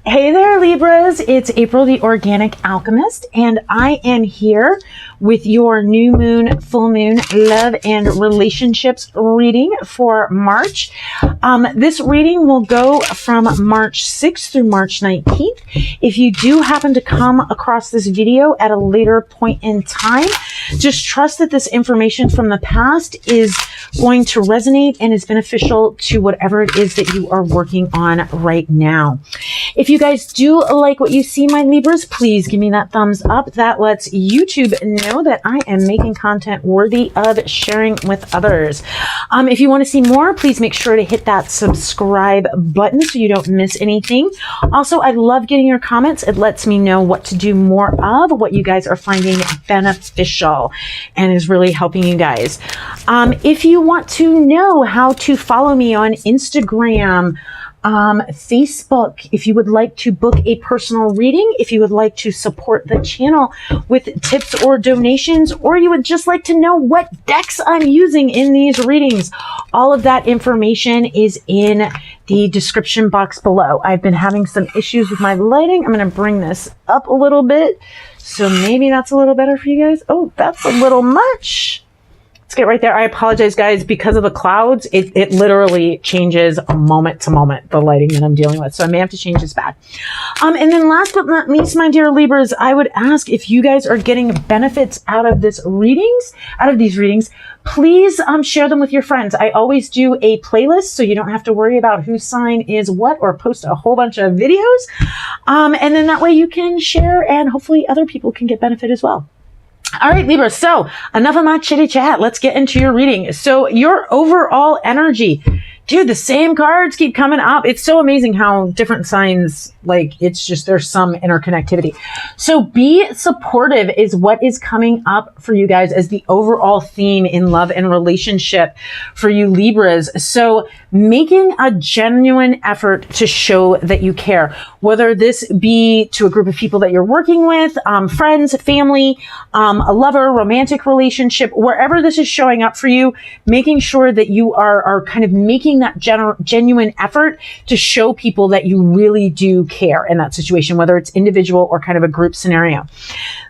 Hey there, Libras. It's April, the Organic Alchemist, and I am here with your new moon, full moon, love and relationships reading for March. This reading will go from March 6th through March 19th. If you do happen to come across this video at a later point in time, just trust that this information from the past is going to resonate and is beneficial to whatever it is that you are working on right now. If you guys do like what you see, my Libras, please give me that thumbs up. That lets YouTube know that I am making content worthy of sharing with others. If you want to see more, please make sure to hit that subscribe button so you don't miss anything. Also, I love getting your comments. It lets me know what to do more of, what you guys are finding beneficial, and is really helping you guys. If you want to know how to follow me on Instagram, Facebook, if you would like to book a personal reading, if you would like to support the channel with tips or donations, or you would just like to know what decks I'm using in these readings, all of that information is in the description box below. I've been having some issues with my lighting. I'm going to bring this up a little bit, so maybe that's a little better for you guys. Oh, that's a little much. Let's get right there. I apologize, guys, because of the clouds. It literally changes moment to moment, the lighting that I'm dealing with. So I may have to change this back. And then last but not least, my dear Libras, I would ask if you guys are getting benefits out of these readings, please share them with your friends. I always do a playlist so you don't have to worry about whose sign is what or post a whole bunch of videos. And then that way you can share and hopefully other people can get benefit as well. All right, Libra, so enough of my chitty chat. Let's get into your reading. So your overall energy, dude, the same cards keep coming up. It's so amazing how different signs, like, it's just, there's some interconnectivity. So be supportive is what is coming up for you guys as the overall theme in love and relationship for you Libras. So making a genuine effort to show that you care, whether this be to a group of people that you're working with, friends, family, a lover, romantic relationship, wherever this is showing up for you, making sure that you are kind of making that genuine effort to show people that you really do care in that situation, whether it's individual or kind of a group scenario.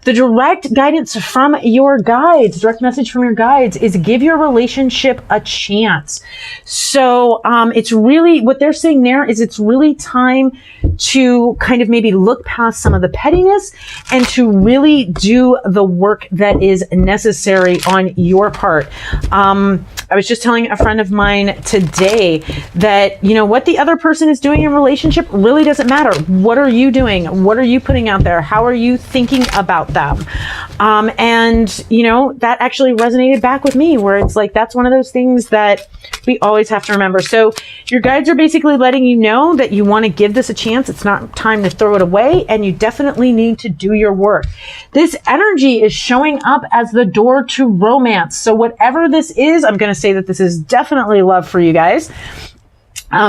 The direct guidance from your guides, direct message from your guides is give your relationship a chance. So it's really, what they're saying there is it's really time to kind of maybe look past some of the pettiness and to really do the work that is necessary on your part. I was just telling a friend of mine today that, you know, what the other person is doing in relationship really doesn't matter. What are you doing? What are you putting out there? How are you thinking about them? And, you know, that actually resonated back with me, where it's like, that's one of those things that we always have to remember. So your guides are basically letting you know that you want to give this a chance. It's not time to throw it away, and you definitely need to do your work. This energy is showing up as the door to romance. So whatever this is, I'm going to say that this is definitely love for you guys.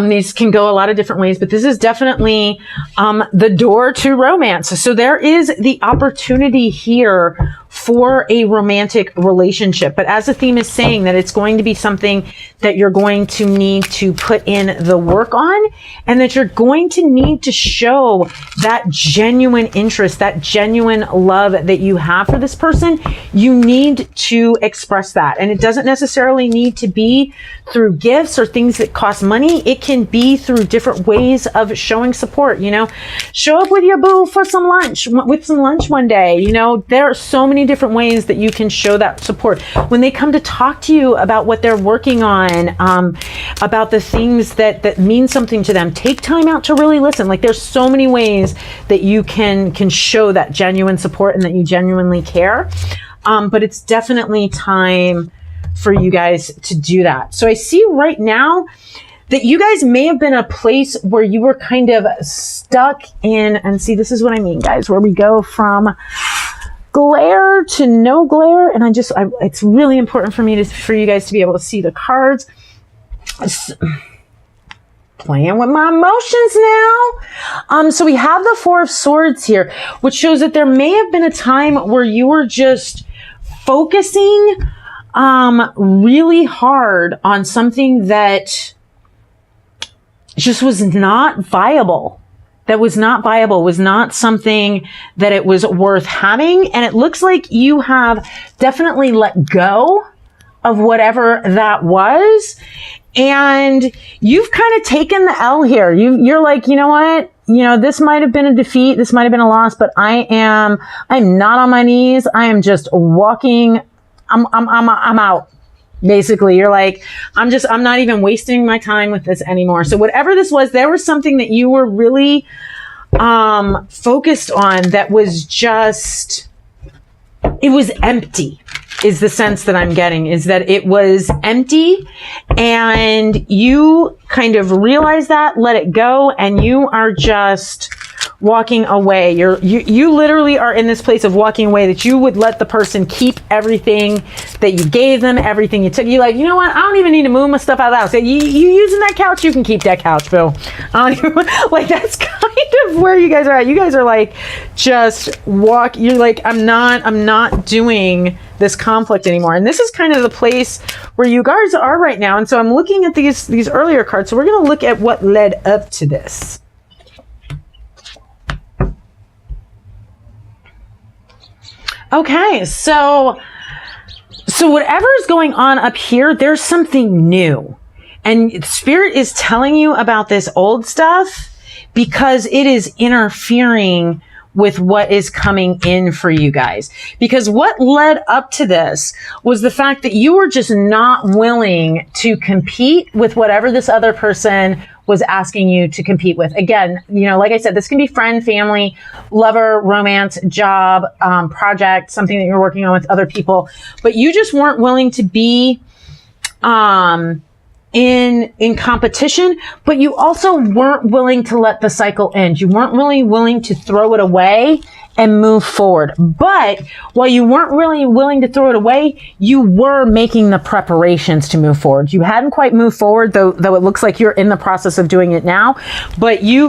These can go a lot of different ways, but this is definitely the door to romance. So there is the opportunity here for a romantic relationship. But as the theme is saying, that it's going to be something that you're going to need to put in the work on, and that you're going to need to show that genuine interest, that genuine love that you have for this person. You need to express that. And it doesn't necessarily need to be through gifts or things that cost money. It can be through different ways of showing support. You know, show up with your boo for some lunch, one day. You know, there are so many different ways that you can show that support. When they come to talk to you about what they're working on, about the things that mean something to them, take time out to really listen. Like, there's so many ways that you can show that genuine support and that you genuinely care. But it's definitely time for you guys to do that. So I see right now that you guys may have been a place where you were kind of stuck in, and see, this is what I mean, guys, where we go from glare to no glare. And it's really important for me for you guys to be able to see the cards. Playing with my emotions now. So we have the Four of Swords here, which shows that there may have been a time where you were just focusing really hard on something that just was not viable. that was not viable, was not something that it was worth having. And it looks like you have definitely let go of whatever that was. And you've kind of taken the L here. You're like, you know what? You know, this might have been a defeat. This might have been a loss, but I'm not on my knees. I am just walking. I'm out. Basically, you're like, I'm not even wasting my time with this anymore. So whatever this was, there was something that you were really, focused on that was just, it was empty, is the sense that I'm getting, is that it was empty, and you kind of realize that, let it go, and you are just walking away. You literally are in this place of walking away, that you would let the person keep everything that you gave them, everything you took. You're like, you know what? I don't even need to move my stuff out of the house. You using that couch? You can keep that couch, Bill. I don't even, like, that's kind of where you guys are at. You guys are like, just walk. You're like, I'm not doing this conflict anymore. And this is kind of the place where you guys are right now. And so I'm looking at these earlier cards. So we're going to look at what led up to this. Okay, so whatever is going on up here, there's something new. And Spirit is telling you about this old stuff because it is interfering with what is coming in for you guys. Because what led up to this was the fact that you were just not willing to compete with whatever this other person was asking you to compete with. Again, you know, like I said, this can be friend, family, lover, romance, job, project, something that you're working on with other people, but you just weren't willing to be in competition, but you also weren't willing to let the cycle end. You weren't really willing to throw it away and move forward. But while you weren't really willing to throw it away, you were making the preparations to move forward. You hadn't quite moved forward, though it looks like you're in the process of doing it now. But you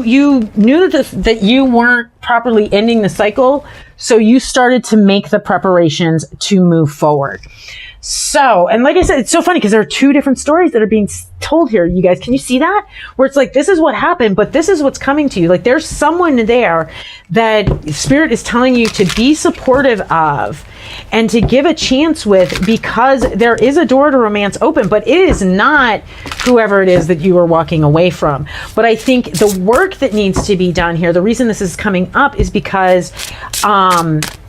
knew that you weren't properly ending the cycle, so you started to make the preparations to move forward. So, and like I said, it's so funny because there are two different stories that are being told here. You guys, can you see that? Where it's like, this is what happened, but this is what's coming to you. Like, there's someone there that Spirit is telling you to be supportive of and to give a chance with, because there is a door to romance open, but it is not whoever it is that you are walking away from. But I think the work that needs to be done here, the reason this is coming up is because,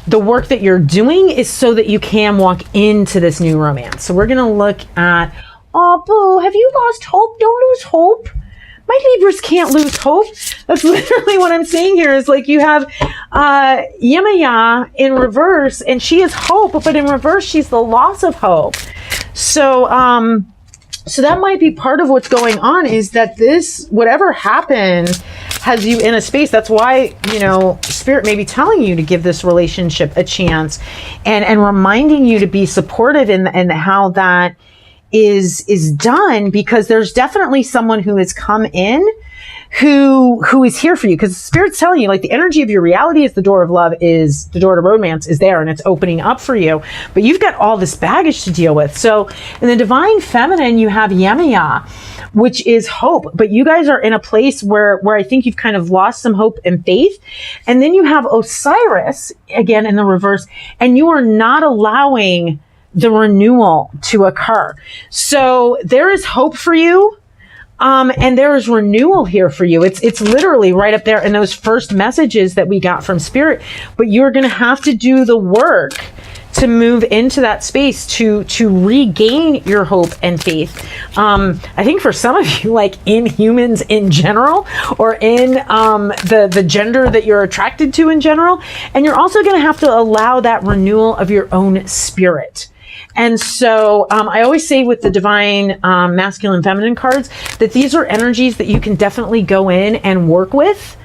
the work that you're doing is so that you can walk into this new romance. So we're going to look at, oh, boo, have you lost hope? Don't lose hope. My Libras can't lose hope. That's literally what I'm saying here, is like, you have Yemaya in reverse, and she is hope, but in reverse, she's the loss of hope. So, so that might be part of what's going on, is that this, whatever happened, has you in a space. That's why, you know, Spirit may be telling you to give this relationship a chance, and reminding you to be supportive in how that is done, because there's definitely someone who has come in who is here for you, because Spirit's telling you, like, the energy of your reality is the door of love, is the door to romance is there, and it's opening up for you, but you've got all this baggage to deal with. So in the divine feminine, you have Yemaya, which is hope, but you guys are in a place where I think you've kind of lost some hope and faith. And then you have Osiris again in the reverse, and you are not allowing the renewal to occur. So there is hope for you. And there is renewal here for you. It's literally right up there in those first messages that we got from Spirit, but you're going to have to do the work to move into that space to regain your hope and faith. I think for some of you, like in humans in general, or in the gender that you're attracted to in general, and you're also going to have to allow that renewal of your own spirit. And so I always say with the divine masculine feminine cards that these are energies that you can definitely go in and work with.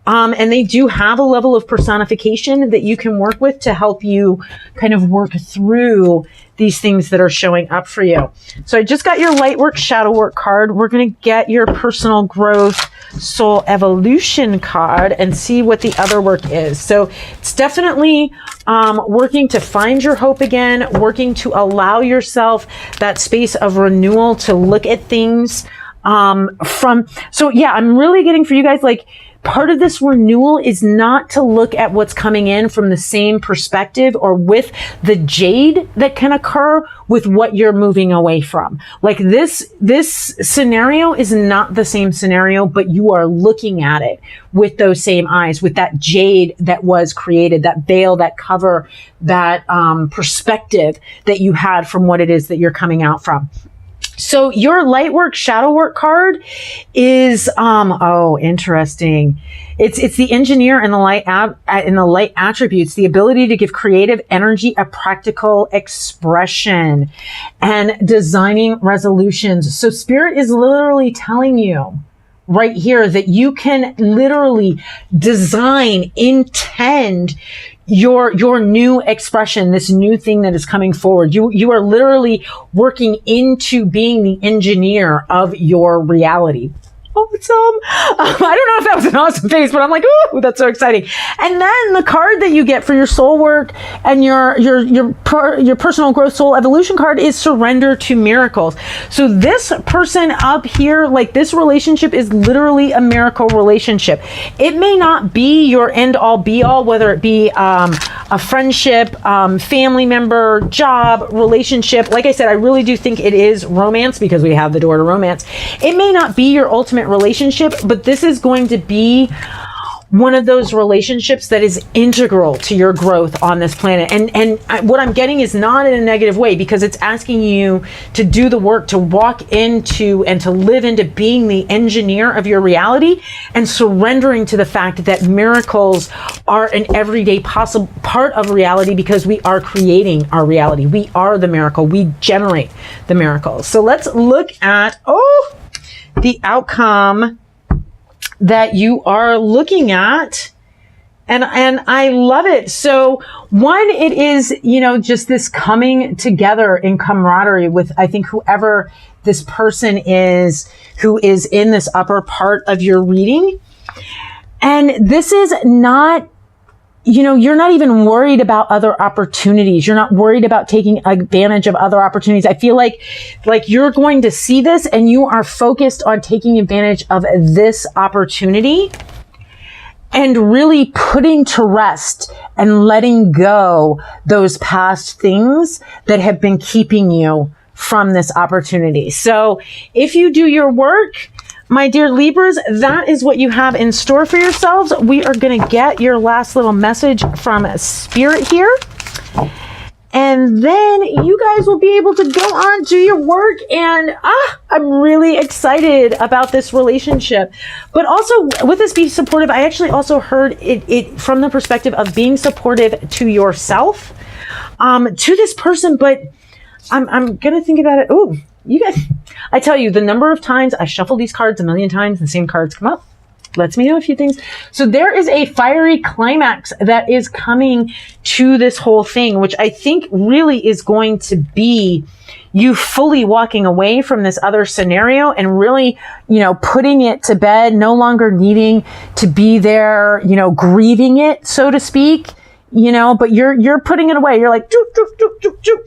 And they do have a level of personification that you can work with to help you kind of work through these things that are showing up for you. So I just got your light work, shadow work card. We're going to get your personal growth, soul evolution card and see what the other work is. So it's definitely working to find your hope again, working to allow yourself that space of renewal to look at things so yeah, I'm really getting for you guys, like, part of this renewal is not to look at what's coming in from the same perspective or with the jade that can occur with what you're moving away from. Like this scenario is not the same scenario, but you are looking at it with those same eyes, with that jade that was created, that veil, that cover, that perspective that you had from what it is that you're coming out from. So your light work, shadow work card is, oh, interesting. It's the engineer and the light attributes, the ability to give creative energy a practical expression and designing resolutions. So spirit is literally telling you right here that you can literally design, intend your new expression, this new thing that is coming forward. You are literally working into being the engineer of your reality. Awesome. I don't know if that was an awesome face, but I'm like, ooh, that's so exciting. And then the card that you get for your soul work and your personal growth soul evolution card is surrender to miracles. So this person up here, like this relationship is literally a miracle relationship. It may not be your end all be all, whether it be a friendship, family member, job, relationship. Like I said, I really do think it is romance because we have the door to romance. It may not be your ultimate relationship, but this is going to be one of those relationships that is integral to your growth on this planet. And what I'm getting is not in a negative way, because it's asking you to do the work, to walk into and to live into being the engineer of your reality and surrendering to the fact that miracles are an everyday possible part of reality, because we are creating our reality. We are the miracle. We generate the miracles. So let's look at, the outcome that you are looking at. And I love it. So one, it is, just this coming together in camaraderie with, I think, whoever this person is who is in this upper part of your reading. And this is not, you're not even worried about other opportunities. You're not worried about taking advantage of other opportunities. I feel like you're going to see this and you are focused on taking advantage of this opportunity and really putting to rest and letting go those past things that have been keeping you from this opportunity. So if you do your work, my dear Libras, that is what you have in store for yourselves. We are going to get your last little message from Spirit here. And then you guys will be able to go on, do your work. And I'm really excited about this relationship. But also with this be supportive, I actually also heard it from the perspective of being supportive to yourself, to this person. But I'm going to think about it. Ooh. You guys, I tell you, the number of times I shuffle these cards a million times, the same cards come up. Lets me know a few things. So there is a fiery climax that is coming to this whole thing, which I think really is going to be you fully walking away from this other scenario and really, putting it to bed, no longer needing to be there, grieving it, so to speak, but you're putting it away. You're like, doop, doop, doop, doop, doop.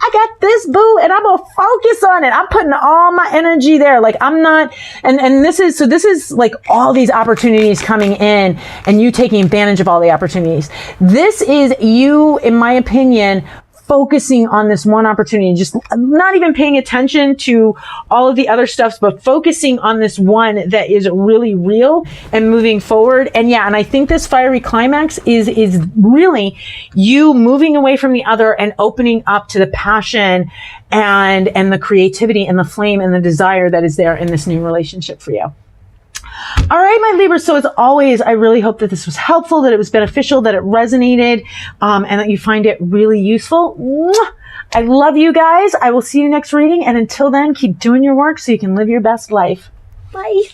I got this, boo, and I'm gonna focus on it. I'm putting all my energy there. Like I'm not, and this is like all these opportunities coming in and you taking advantage of all the opportunities. This is you, in my opinion, focusing on this one opportunity, just not even paying attention to all of the other stuff, but focusing on this one that is really real and moving forward. And yeah, and I think this fiery climax is really you moving away from the other and opening up to the passion and the creativity and the flame and the desire that is there in this new relationship for you. All right, my Libras. So as always, I really hope that this was helpful, that it was beneficial, that it resonated, and that you find it really useful. Mwah! I love you guys. I will see you next reading. And until then, keep doing your work so you can live your best life. Bye.